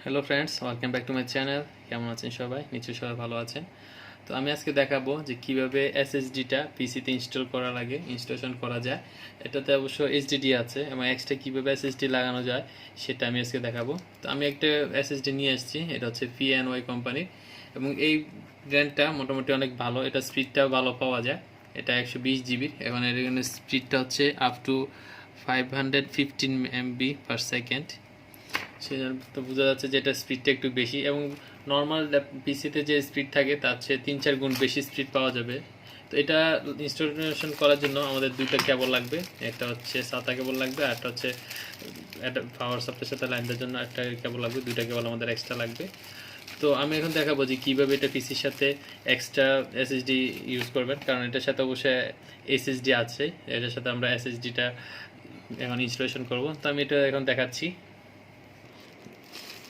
Hello friends, welcome back to my channel. কেমন আছেন সবাই? নিশ্চয়ই সবাই ভালো আছেন। তো আমি আজকে দেখাবো যে কিভাবে এসএসডিটা পিসিতে ইনস্টল করা লাগে, ইনস্টলেশন করা যায়। এটাতে অবশ্য এইচডিডি আছে এবং এক্সট্রা কীভাবে এসএসডি লাগানো যায় সেটা আমি আজকে দেখাবো। তো আমি একটা এসএসডি নিয়ে এসেছি, এটা হচ্ছে PNY কোম্পানির এবং এই ব্র্যান্ডটা মোটামুটি অনেক ভালো, এটা স্পিডটাও ভালো পাওয়া যায়। এটা 120 জিবির, এখন এর স্পিডটা হচ্ছে আপ টু 515 MB/সেকেন্ড। তো বোঝা যাচ্ছে যে এটা স্পিডটা একটু বেশি এবং নর্মাল পিসিতে যে স্পিড থাকে তার চেয়ে 3-4 গুণ বেশি স্পিড পাওয়া যাবে। তো এটা ইনস্টলেশন করার জন্য আমাদের দুইটা কেবল লাগবে, একটা হচ্ছে সাদা কেবল লাগবে আর একটা হচ্ছে পাওয়ার সাপ্লাইয়ের সাথে লাইন দেওয়ার জন্য একটা কেবল লাগবে, দুইটা কেবল আমাদের এক্সট্রা লাগবে। তো আমি এখন দেখাবো যে কীভাবে এটা পিসির সাথে এক্সট্রা এসএসডি ইউজ করবেন, কারণ এটার সাথে অবশ্যই এসএসডি আছে, এটার সাথে আমরা এসএসডিটা এখন ইনস্টলেশন করব। তো আমি এটা এখন দেখাচ্ছি।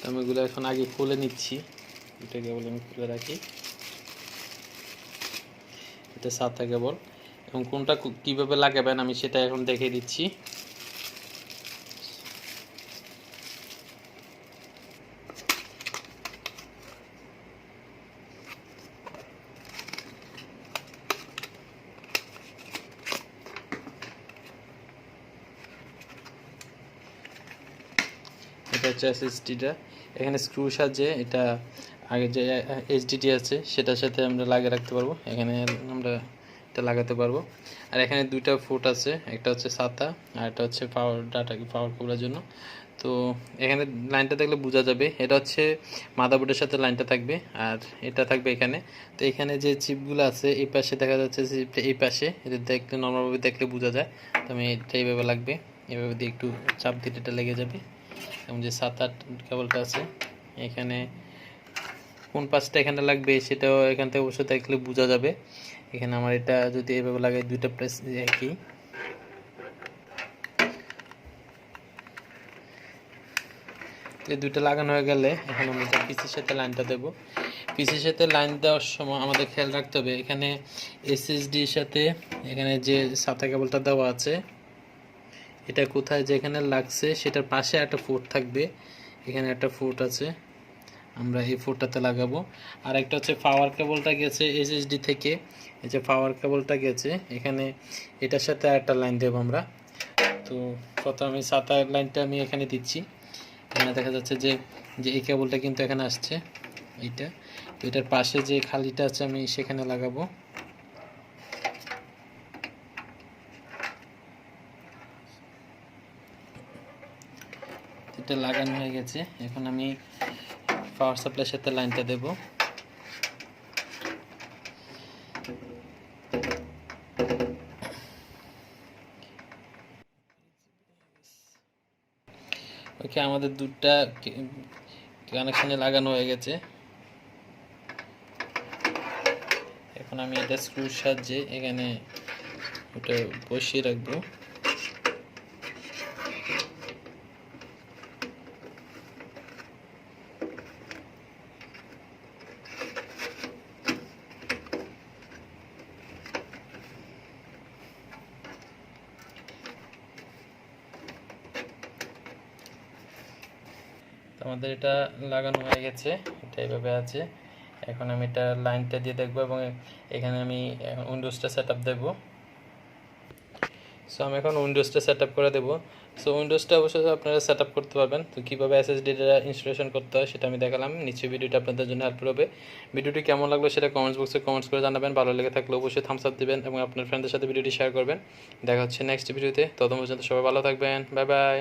আমি এগুলো এখন আগে খুলে নিচ্ছি, এটা কেবল আমি খুলে রাখি। এটা সাদা কেবল এবং কোনটা কীভাবে লাগাবেন আমি সেটা এখন দেখিয়ে দিচ্ছি। এটা হচ্ছে এসএসডিটা, এখানে স্ক্রু সাহায্যে এটা আগে যে এইচডিডি আছে সেটার সাথে আমরা লাগিয়ে রাখতে পারবো, এখানে আমরা এটা লাগাতে পারবো। আর এখানে দুইটা ফুট আছে, একটা হচ্ছে সাদা আর একটা হচ্ছে পাওয়ার কেবলের জন্য। তো এখানে লাইনটা দেখলে বোঝা যাবে, এটা হচ্ছে মাদারবোর্ডের সাথে লাইনটা থাকবে আর এটা থাকবে এখানে। তো এখানে যে চিপগুলো আছে এই পাশে দেখা যাচ্ছে চিপটা এই পাশে, এটা দেখলে নর্মালভাবে দেখলে বোঝা যায়। তো আমি এটা এইভাবে লাগবে, এভাবে দিয়ে একটু চাপ দিতে এটা লেগে যাবে। এবং যে 7-8 কেবলটা আছে এখানে কোন পাশটা এখানে লাগবে সেটাও এখান থেকে অবশ্যই দেখলে বোঝা যাবে। এখানে আমার এটা যদি এভাবে লাগাই, দুইটা প্রেস একই, এই দুইটা লাগানো হয়ে গেলে এখন আমরা পিসির সাথে লাইনটা দেব। পিসির সাথে লাইন দেওয়ার সময় আমাদের খেয়াল রাখতে হবে এখানে এসএসডির সাথে এখানে যে সাদা কেবলটা দেওয়া আছে এটা কোথায় যেখানে লাগছে সেটার পাশে একটা ফুট থাকবে, এখানে একটা ফুট আছে, আমরা এই ফুটটাতে লাগাবো। আর একটা হচ্ছে পাওয়ার কেবলটা গেছে এসএসডি থেকে, এই যে পাওয়ার কেবলটা গেছে এখানে, এটার সাথে একটা লাইন দেবো আমরা। তো প্রথমে আমি সাদা লাইনটা আমি এখানে দিচ্ছি, এখানে দেখা যাচ্ছে যে যে এই কেবলটা কিন্তু এখানে আসছে এইটা। তো এটার পাশে যে খালিটা আছে আমি সেখানে লাগাবো। এটা লাগানো হয়ে গেছে, এখন আমি পাওয়ার সাপ্লাইয়ের সাথে লাইনটা দেব। ওকে, আমাদের দুটো কানেকশনে লাগানো হয়ে গেছে। এখন আমি এটা স্ক্রুর সাহায্যে এখানে ওটা বসিয়ে রাখবো। আমাদের এটা লাগানো হয়ে গেছে, এটা এইভাবে আছে। এখন আমি এটা লাইনটা দিয়ে দেখবো এবং এখানে আমি উইন্ডোজটা সেট আপ দেবো। সো আমি এখন উইন্ডোজটা সেট আপ করে দেবো। সো উইন্ডোজটা অবশ্যই আপনারা সেট আপ করতে পারবেন। তো কীভাবে এসএসডিটা ইনস্টলেশন করতে হয় সেটা আমি দেখালাম, নিশ্চয়ই ভিডিওটা আপনাদের জন্য হেল্পফুল হবে। ভিডিওটি কেমন লাগলো সেটা কমেন্টস বক্সে কমেন্টস করে জানাবেন, ভালো লেগে থাকলে অবশ্যই থামস আপ দেবেন এবং আপনার ফ্রেন্ডদের সাথে ভিডিওটি শেয়ার করবেন। দেখা হচ্ছে নেক্সট ভিডিওতে, ততক্ষণ পর্যন্ত সবাই ভালো থাকবেন, বাই বাই।